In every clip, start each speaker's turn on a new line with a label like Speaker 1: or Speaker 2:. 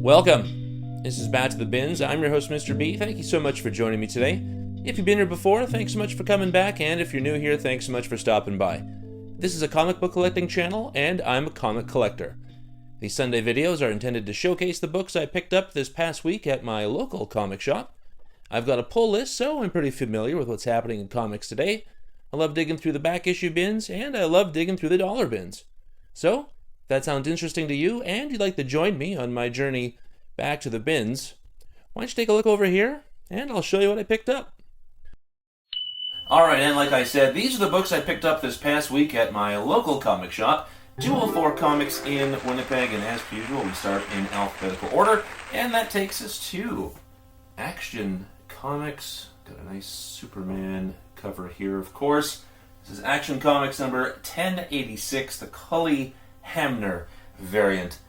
Speaker 1: Welcome. This is Back to the Bins. I'm your host, Mr. B. Thank you so much for joining me today. If you've been here before, thanks so much for coming back, and if you're new here, thanks so much for stopping by. This is a comic book collecting channel, and I'm a comic collector. These Sunday videos are intended to showcase the books I picked up this past week at my local comic shop. I've got a pull list, so I'm pretty familiar with what's happening in comics today. I love digging through the back issue bins, and I love digging through the dollar bins. So, if that sounds interesting to you, and you'd like to join me on my journey back to the bins, why don't you take a look over here, and I'll show you what I picked up. Alright, and like I said, these are the books I picked up this past week at my local comic shop, 204 Comics in Winnipeg, and as per usual, we start in alphabetical order, and that takes us to Action Comics. Got a nice Superman cover here, of course. This is Action Comics number 1086, the Cully Hamner variant.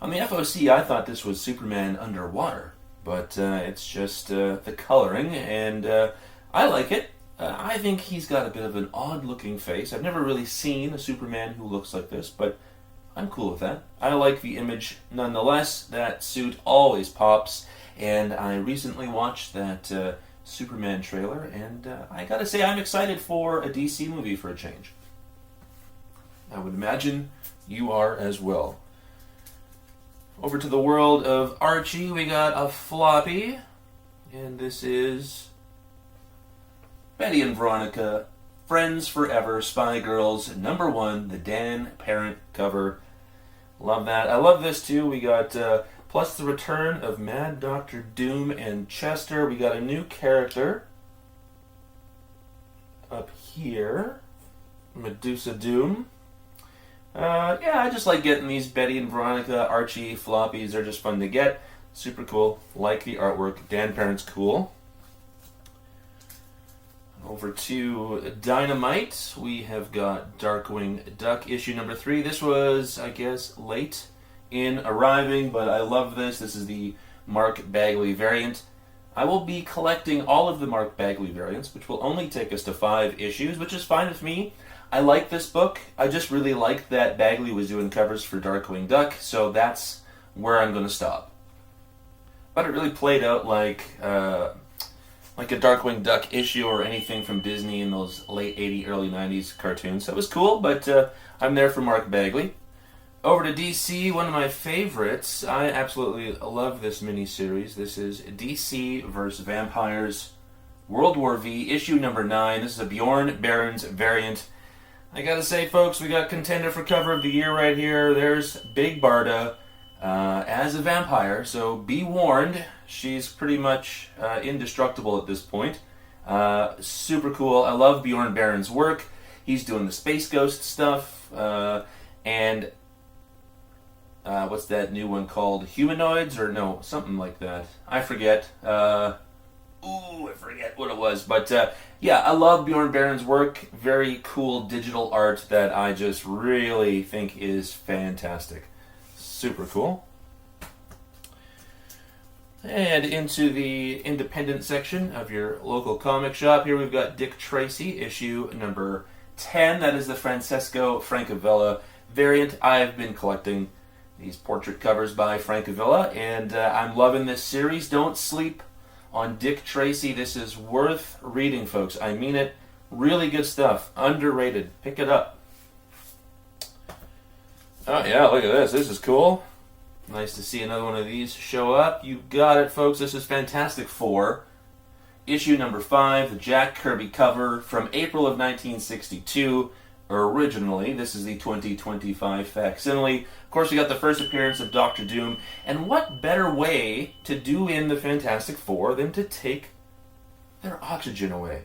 Speaker 1: On the FOC, I thought this was Superman underwater, but it's just the coloring, and I like it. I think he's got a bit of an odd-looking face. I've never really seen a Superman who looks like this, but I'm cool with that. I like the image nonetheless. That suit always pops, and I recently watched that Superman trailer, and I gotta say I'm excited for a DC movie for a change. I would imagine you are as well. Over to the world of Archie, we got a floppy, and this is Betty and Veronica, Friends Forever, Spy Girls, number 1, the Dan Parent cover. Love that. I love this too. We got, plus the return of Mad Dr. Doom and Chester. We got a new character up here, Medusa Doom. Yeah, I just like getting these Betty and Veronica, Archie floppies. They're just fun to get. Super cool. Like the artwork. Dan Parent's cool. Over to Dynamite, we have got Darkwing Duck issue number 3. This was, I guess, late in arriving, but I love this. This is the Mark Bagley variant. I will be collecting all of the Mark Bagley variants, which will only take us to 5 issues, which is fine with me. I like this book. I just really liked that Bagley was doing covers for Darkwing Duck, so that's where I'm going to stop. But it really played out like a Darkwing Duck issue or anything from Disney in those late 80s, early 90s cartoons. So it was cool, but I'm there for Mark Bagley. Over to DC, one of my favorites. I absolutely love this miniseries. This is DC vs. Vampires, World War V, issue number 9. This is a Bjorn Barends variant. I gotta say, folks, we got contender for cover of the year right here. There's Big Barda as a vampire, so be warned. She's pretty much indestructible at this point. Super cool. I love Bjorn Barends' work. He's doing the Space Ghost stuff, and what's that new one called? Humanoids? Or no, something like that. I forget. I forget what it was. But yeah, I love Bjorn Barends' work. Very cool digital art that I just really think is fantastic. Super cool. And into the independent section of your local comic shop. Here we've got Dick Tracy, issue number 10. That is the Francesco Francavilla variant. I've been collecting these portrait covers by Francavilla, and I'm loving this series. Don't sleep on Dick Tracy. This is worth reading, folks. I mean it. Really good stuff. Underrated. Pick it up. Oh yeah, look at this. This is cool. Nice to see another one of these show up. You got it, folks. This is Fantastic Four, issue number 5, the Jack Kirby cover from April of 1962. Originally, this is the 2025 facsimile. Of course, we got the first appearance of Dr. Doom, and what better way to do in the Fantastic Four than to take their oxygen away?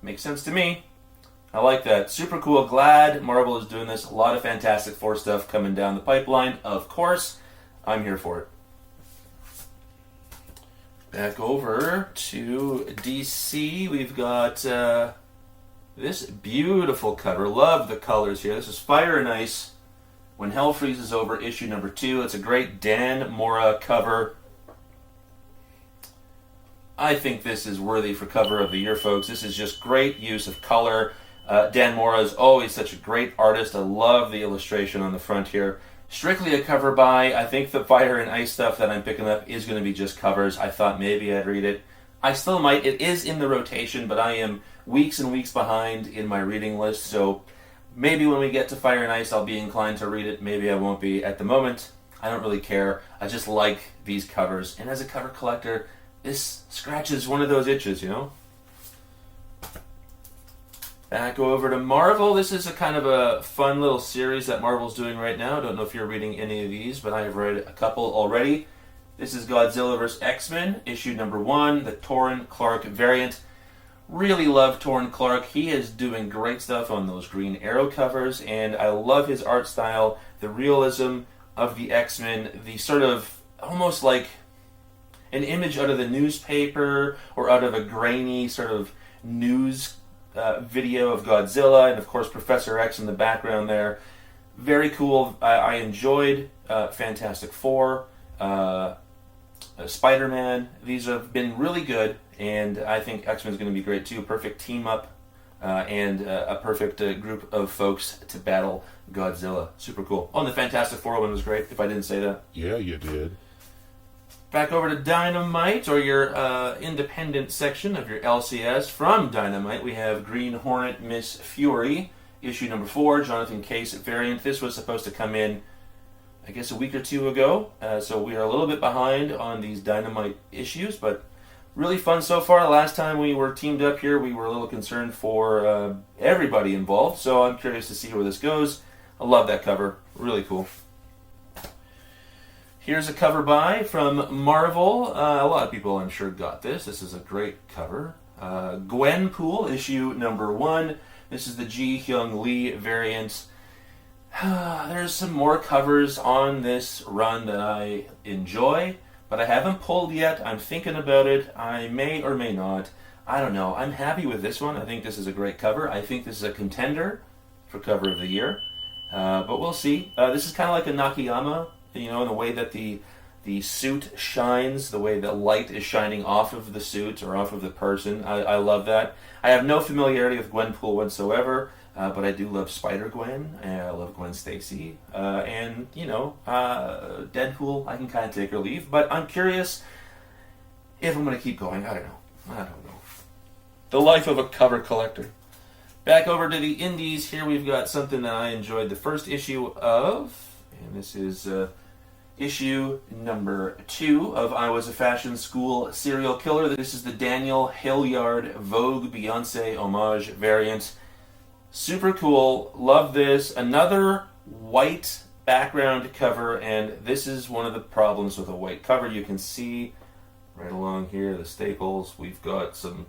Speaker 1: Makes sense to me. I like that. Super cool. Glad Marvel is doing this. A lot of Fantastic Four stuff coming down the pipeline, of course. I'm here for it. Back over to DC. We've got this beautiful cover. Love the colors here. This is Fire and Ice, When Hell Freezes Over, issue number 2. It's a great Dan Mora cover. I think this is worthy for cover of the year, folks. This is just great use of color. Dan Mora is always such a great artist. I love the illustration on the front here. strictly a cover buy. I think the Fire and Ice stuff that I'm picking up is going to be just covers. I thought maybe I'd read it. I still might. It is in the rotation, but I am weeks and weeks behind in my reading list, so maybe when we get to Fire and Ice I'll be inclined to read it. Maybe I won't be. At the moment, I don't really care. I just like these covers, and as a cover collector, this scratches one of those itches, you know? Back over to Marvel. This is a kind of a fun little series that Marvel's doing right now. I don't know if you're reading any of these, but I have read a couple already. This is Godzilla vs. X-Men, issue number 1, the Torrin Clark variant. Really love Torrin Clark. He is doing great stuff on those Green Arrow covers, and I love his art style, the realism of the X-Men, the sort of almost like an image out of the newspaper or out of a grainy sort of news video of Godzilla, and of course Professor X in the background there. Very cool. I enjoyed Fantastic Four, Spider-Man. These have been really good, and I think X-Men is going to be great too. Perfect team up and a perfect group of folks to battle Godzilla. Super cool. Oh, and the Fantastic Four one was great, if I didn't say that.
Speaker 2: Yeah, you did.
Speaker 1: Back over to Dynamite, or your independent section of your LCS. From Dynamite, we have Green Hornet Miss Fury, issue number 4, Jonathan Case variant. This was supposed to come in, I guess, a week or two ago, so we are a little bit behind on these Dynamite issues, but really fun so far. The last time we were teamed up here, we were a little concerned for everybody involved, so I'm curious to see where this goes. I love that cover. Really cool. Here's a cover by from Marvel. A lot of people, I'm sure, got this. This is a great cover. Gwenpool, issue number 1. This is the Jee Hyung Lee variant. There's some more covers on this run that I enjoy, but I haven't pulled yet. I'm thinking about it. I may or may not. I don't know. I'm happy with this one. I think this is a great cover. I think this is a contender for cover of the year. But we'll see. This is kind of like a Nakayama, you know, in the way that the suit shines, the way the light is shining off of the suit or off of the person. I love that. I have no familiarity with Gwenpool whatsoever, but I do love Spider-Gwen, and I love Gwen Stacy, and, you know, Deadpool, I can kind of take or leave, but I'm curious if I'm going to keep going. I don't know. The life of a cover collector. Back over to the indies, here we've got something that I enjoyed the first issue of, and this is issue number 2 of I Was a Fashion School Serial Killer. This is the Daniel Hilliard Vogue Beyonce homage variant. Super cool. Love this. Another white background cover, and this is one of the problems with a white cover. You can see right along here the staples. We've got some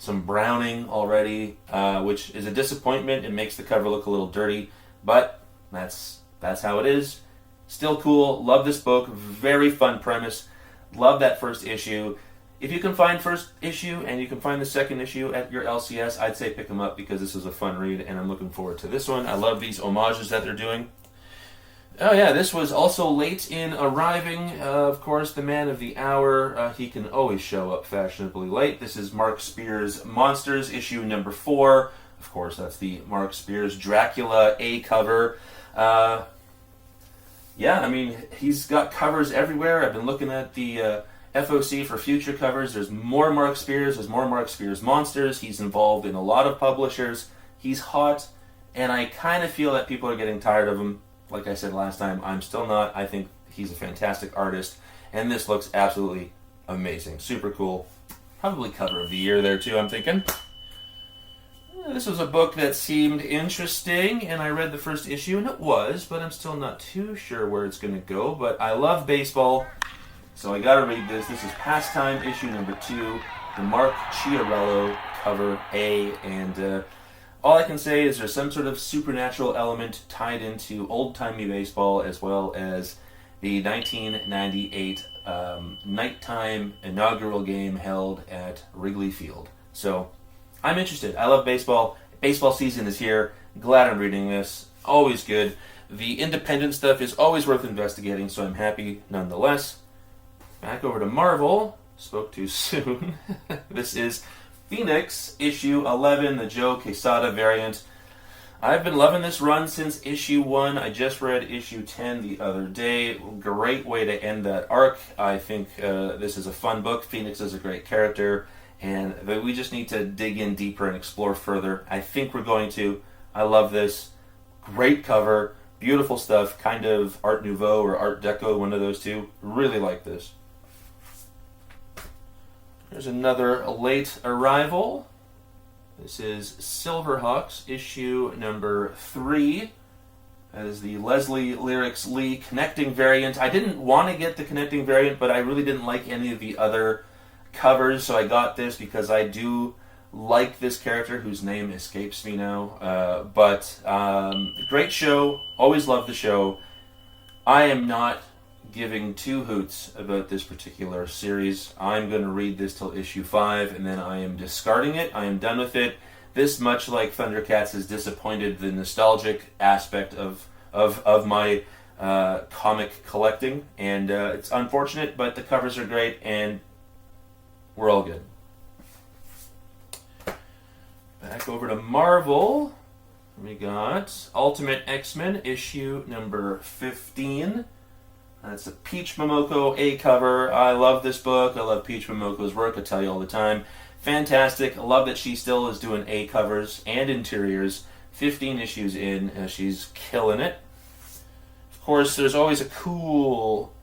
Speaker 1: browning already, which is a disappointment. It makes the cover look a little dirty, but that's how it is. Still cool. Love this book. Very fun premise. Love that first issue. If you can find first issue and you can find the second issue at your LCS, I'd say pick them up because this is a fun read and I'm looking forward to this one. I love these homages that they're doing. Oh yeah, this was also late in arriving. Of course, the man of the hour. He can always show up fashionably late. This is Mark Spears' Monsters, issue number 4. Of course, that's the Mark Spears Dracula A cover. Yeah, I mean, he's got covers everywhere. I've been looking at the FOC for future covers. There's more Mark Spears. There's more Mark Spears Monsters. He's involved in a lot of publishers. He's hot, and I kind of feel that people are getting tired of him. Like I said last time, I'm still not. I think he's a fantastic artist, and this looks absolutely amazing. Super cool. Probably cover of the year there, too, I'm thinking. This was a book that seemed interesting, and I read the first issue, and it was, but I'm still not too sure where it's going to go. But I love baseball, so I got to read this. This is Pastime, issue number 2, the Mark Chiarello cover A, and all I can say is there's some sort of supernatural element tied into old-timey baseball, as well as the 1998 nighttime inaugural game held at Wrigley Field. So I'm interested. I love baseball. Baseball season is here. Glad I'm reading this. Always good. The independent stuff is always worth investigating, so I'm happy nonetheless. Back over to Marvel. Spoke too soon. This is Phoenix, issue 11, the Joe Quesada variant. I've been loving this run since issue 1. I just read issue 10 the other day. Great way to end that arc. I think this is a fun book. Phoenix is a great character, and we just need to dig in deeper and explore further. I think we're going to. I love this. Great cover. Beautiful stuff. Kind of Art Nouveau or Art Deco, one of those two. Really like this. There's another late arrival. This is Silverhawks, issue number 3. That is the Leslie Lyrics Lee connecting variant. I didn't want to get the connecting variant, but I really didn't like any of the other covers, so I got this because I do like this character whose name escapes me now. But great show. Always loved the show. I am not giving two hoots about this particular series. I'm going to read this till issue 5, and then I am discarding it. I am done with it. This, much like Thundercats, has disappointed the nostalgic aspect of my comic collecting, and it's unfortunate, but the covers are great, and we're all good. Back over to Marvel. We got Ultimate X-Men, issue number 15. That's a Peach Momoko A cover. I love this book. I love Peach Momoko's work. I tell you all the time. Fantastic. I love that she still is doing A covers and interiors. 15 issues in. She's killing it. Of course, there's always a cool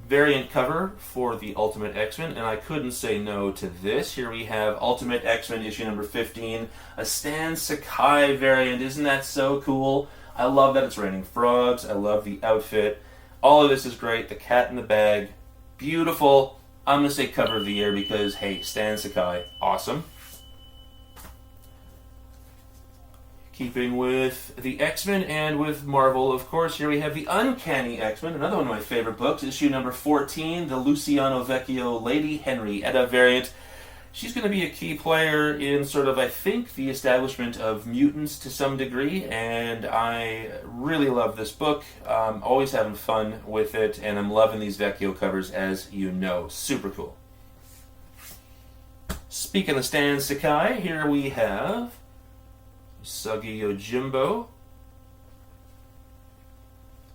Speaker 1: variant cover for the Ultimate X-Men, and I couldn't say no to this. Here we have Ultimate X-Men issue number 15. A Stan Sakai variant. Isn't that so cool? I love that it's raining frogs. I love the outfit. All of this is great. The cat in the bag. Beautiful. I'm going to say cover of the year because, hey, Stan Sakai. Awesome. Keeping with the X-Men and with Marvel, of course, here we have the Uncanny X-Men, another one of my favorite books, issue number 14, the Luciano Vecchio Lady Henrietta variant. She's going to be a key player in sort of, I think, the establishment of mutants to some degree, and I really love this book. Always having fun with it, and I'm loving these Vecchio covers, as you know. Super cool. Speaking of Stan Sakai, here we have Suggy Yojimbo.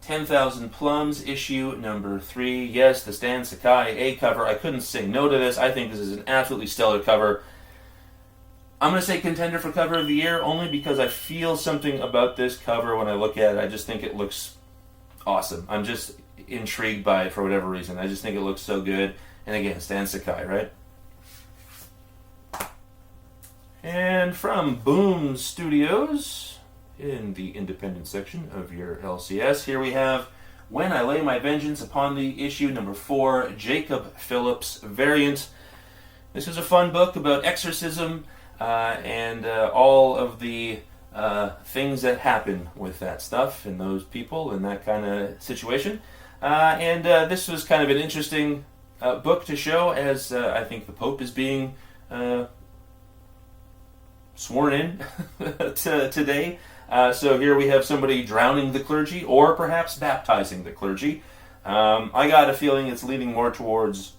Speaker 1: 10,000 Plums, issue number 3. Yes, the Stan Sakai A cover. I couldn't say no to this. I think this is an absolutely stellar cover. I'm going to say contender for cover of the year only because I feel something about this cover when I look at it. I just think it looks awesome. I'm just intrigued by it for whatever reason. I just think it looks so good. And again, Stan Sakai, right? And from Boom Studios, in the independent section of your LCS, here we have When I Lay My Vengeance Upon the issue number 4, Jacob Phillips variant. This is a fun book about exorcism and all of the things that happen with that stuff and those people and that kind of situation. And this was kind of an interesting book to show as I think the Pope is being sworn in today. So here we have somebody drowning the clergy, or perhaps baptizing the clergy. I got a feeling it's leaning more towards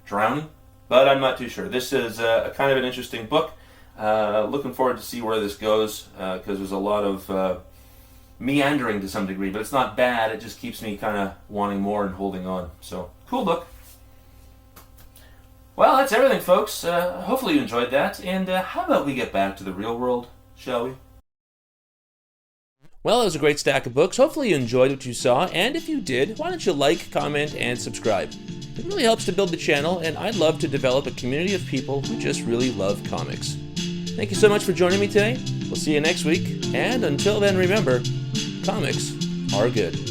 Speaker 1: drowning, but I'm not too sure. This is a kind of an interesting book. Looking forward to see where this goes, because there's a lot of meandering to some degree, but it's not bad. It just keeps me kind of wanting more and holding on. So, cool book. Well, that's everything, folks. Hopefully you enjoyed that. And how about we get back to the real world, shall we? Well, it was a great stack of books. Hopefully you enjoyed what you saw, and if you did, why don't you like, comment, and subscribe? It really helps to build the channel, and I'd love to develop a community of people who just really love comics. Thank you so much for joining me today. We'll see you next week, and until then, remember, comics are good.